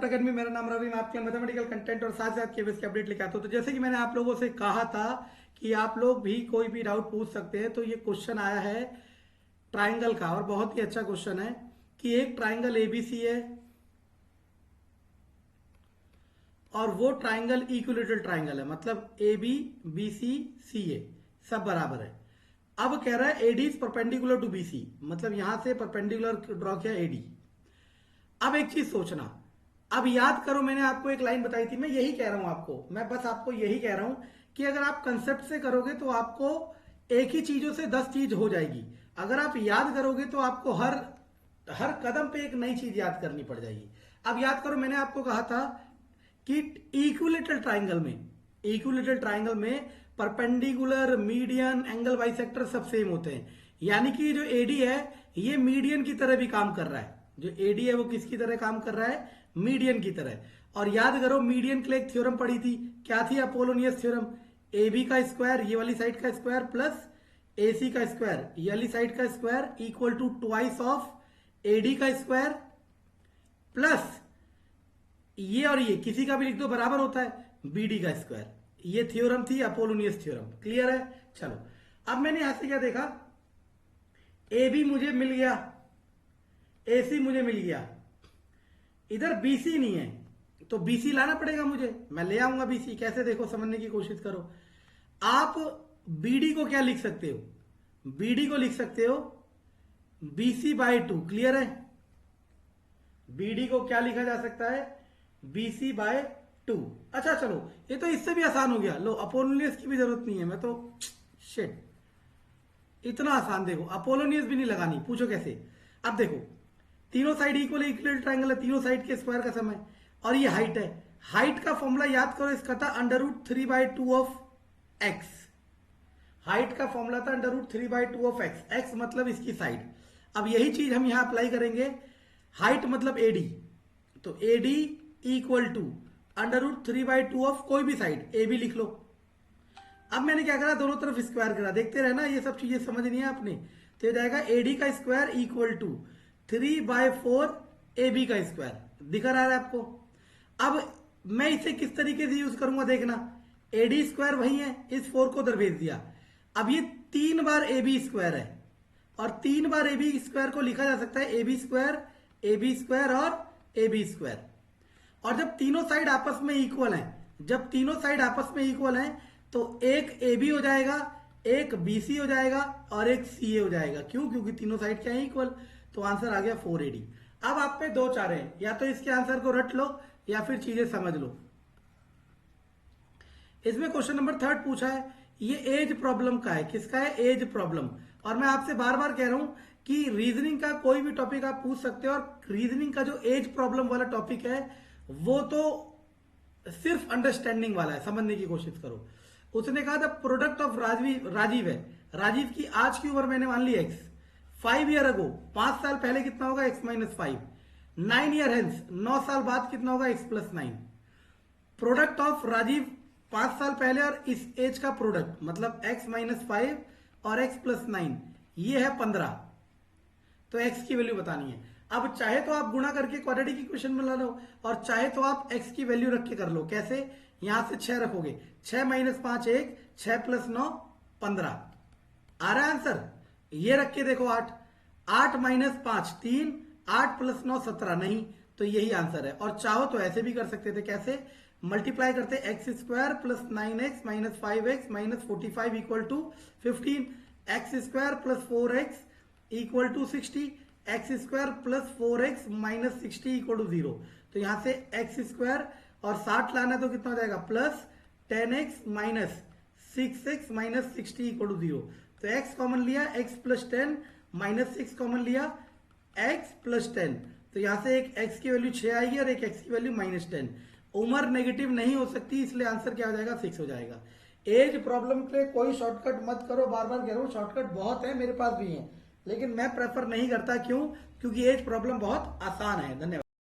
Apt academy, मेरा नाम रवि, मैं आपके मैथमेटिकल कंटेंट और साथ साथ केबीएस की अपडेट लेके आता हूँ। तो जैसे कि मैंने आप लोगों से कहा था कि आप लोग भी कोई भी डाउट पूछ सकते हैं, तो ये क्वेश्चन आया है ट्राइंगल का और बहुत ही अच्छा क्वेश्चन है कि एक ट्राइंगल एबीसी है और वो ट्राइंगल इक्विलेटरल ट्राइंगल है, मतलब ए बी बी सी सी ए सब बराबर है। अब कह रहा है AD is perpendicular to BC सी, मतलब यहां से परपेंडिकुलर ड्रॉ किया एडी। अब एक चीज सोचना, अब याद करो मैंने आपको एक लाइन बताई थी, मैं यही कह रहा हूं आपको, मैं बस आपको यही कह रहा हूं कि अगर आप कंसेप्ट से करोगे तो आपको एक ही चीजों से 10 चीज हो जाएगी। अगर आप याद करोगे तो आपको हर हर कदम पे एक नई चीज याद करनी पड़ जाएगी। अब याद करो मैंने आपको कहा था कि इक्विलेटरल ट्राइंगल में परपेंडिकुलर, मीडियन, एंगल बाइसेक्टर सब सेम होते हैं। यानी कि जो एडी है ये मीडियन की तरह भी काम कर रहा है। जो एडी है वो किसकी तरह काम कर रहा है? मीडियन की तरह। और याद करो मीडियन के लिए एक थ्योरम पड़ी थी, क्या थी? Apollonius theorem. ए बी का स्क्वायर ये वाली साइड का स्क्वायर प्लस ए सी का स्क्वायर ये वाली साइड का square equal to twice of AD का स्क्वायर प्लस ये और ये किसी का भी लिख दो बराबर होता है बीडी का स्क्वायर। ये थ्योरम थी अपोलोनियस थ्योरम। क्लियर है? चलो अब मैंने यहां से क्या देखा, ए बी मुझे मिल गया, ए सी मुझे मिल गया, इधर बीसी नहीं है तो बीसी लाना पड़ेगा मुझे, मैं ले आऊंगा बीसी। कैसे? देखो समझने की कोशिश करो। आप बीडी को क्या लिख सकते हो? बीडी को लिख सकते हो बीसी बाय 2। क्लियर है? बीडी को क्या लिखा जा सकता है? BC by 2। अच्छा चलो ये तो इससे भी आसान हो गया, लो अपोलोनियस की भी जरूरत नहीं है, मैं तो शिट इतना आसान। देखो अपोलोनियस भी नहीं लगानी, पूछो कैसे। अब देखो तीनों साइड इक्वल ट्राइंगल है, तीनों साइड के स्क्वायर का सम है और ये हाइट है। हाइट का फॉर्मूला याद करो, इसका था √3/2 ऑफ एक्स। हाइट का फॉर्मूला था √3/2 ऑफ एक्स। एक्स मतलब इसकी साइड। अब यही चीज हम यहां अप्लाई करेंगे, हाइट मतलब एडी, तो एडी इक्वल टू √3/2 ऑफ कोई भी साइड, ए बी लिख लो। अब मैंने क्या करा, दोनों तरफ स्क्वायर करा। देखते रहना, ये सब चीजें समझनी है आपने। तो ये जाएगा एडी का square equal to 3/4 A B का स्क्वायर। दिख रहा है आपको? अब मैं इसे किस तरीके से यूज करूंगा देखना, एडी स्क्वायर वही है, इस 4 को दरवेज दिया। अब ये 3 बार ए बी स्क्वायर है और 3 बार ए बी स्क्वायर को लिखा जा सकता है ए बी स्क्वायर और ए बी स्क्वायर। और जब तीनों साइड आपस में इक्वल हैं, जब तीनों साइड आपस में इक्वल हैं तो एक ए बी हो जाएगा, एक बी सी हो जाएगा और एक सी ए हो जाएगा। क्यों? क्योंकि तीनों साइड क्या है? इक्वल। तो आंसर आ गया 4AD। अब आप पे दो चारे हैं, या तो इसके आंसर को रट लो या फिर चीजें समझ लो। इसमें क्वेश्चन नंबर 3 पूछा है, ये एज प्रॉब्लम का है। किसका है? Age problem. और मैं आपसे बार बार कह रहा हूं कि रीजनिंग का कोई भी टॉपिक आप पूछ सकते हो, और रीजनिंग का जो एज प्रॉब्लम वाला टॉपिक है वो तो सिर्फ अंडरस्टैंडिंग वाला है, समझने की कोशिश करो। उसने कहा था प्रोडक्ट ऑफ राजीव है। राजीव की आज की उम्र मैंने मान ली एक्स, 5 ईयर अगो 5 साल पहले कितना होगा? x-5। 9 ईयर हेंस 9 साल बाद कितना होगा? x+9। प्रोडक्ट ऑफ राजीव 5 साल पहले और इस एज का प्रोडक्ट मतलब x-5 और x+9 ये है 15। तो x की वैल्यू बतानी है। अब चाहे तो आप गुणा करके क्वाड्रेटिक इक्वेशन में ला लो और चाहे तो आप x की वैल्यू रख के कर लो। कैसे? यहां से 6 रखोगे, 6 - 5 1, 6 + 9 15। आ रहा है आंसर? ये रख के देखो 8 - 5 3, 8 + 9 17। नहीं, तो यही आंसर है। और चाहो तो ऐसे भी कर सकते थे। कैसे? मल्टीप्लाई करते x² + 9x - 5x - 45 equal to 15, x² + 4x equal to 60, x² + 4x - 60 equal to 0। तो यहां से x² और 60 लाना तो कितना हो जाएगा? Plus 10x - 6x - 60 equal to 0। तो x कॉमन लिया, x + 10 - 6 कॉमन लिया, x + 10। तो यहां से एक x की वैल्यू 6 आएगी और एक x की वैल्यू -10। उम्र नेगेटिव नहीं हो सकती, इसलिए आंसर क्या हो जाएगा? 6 हो जाएगा। एज प्रॉब्लम के लिए कोई शॉर्टकट मत करो, बार बार कह रहा हूं, शॉर्टकट बहुत है, मेरे पास भी है, लेकिन मैं प्रेफर नहीं करता। क्यों? क्योंकि एज प्रॉब्लम बहुत आसान है। धन्यवाद।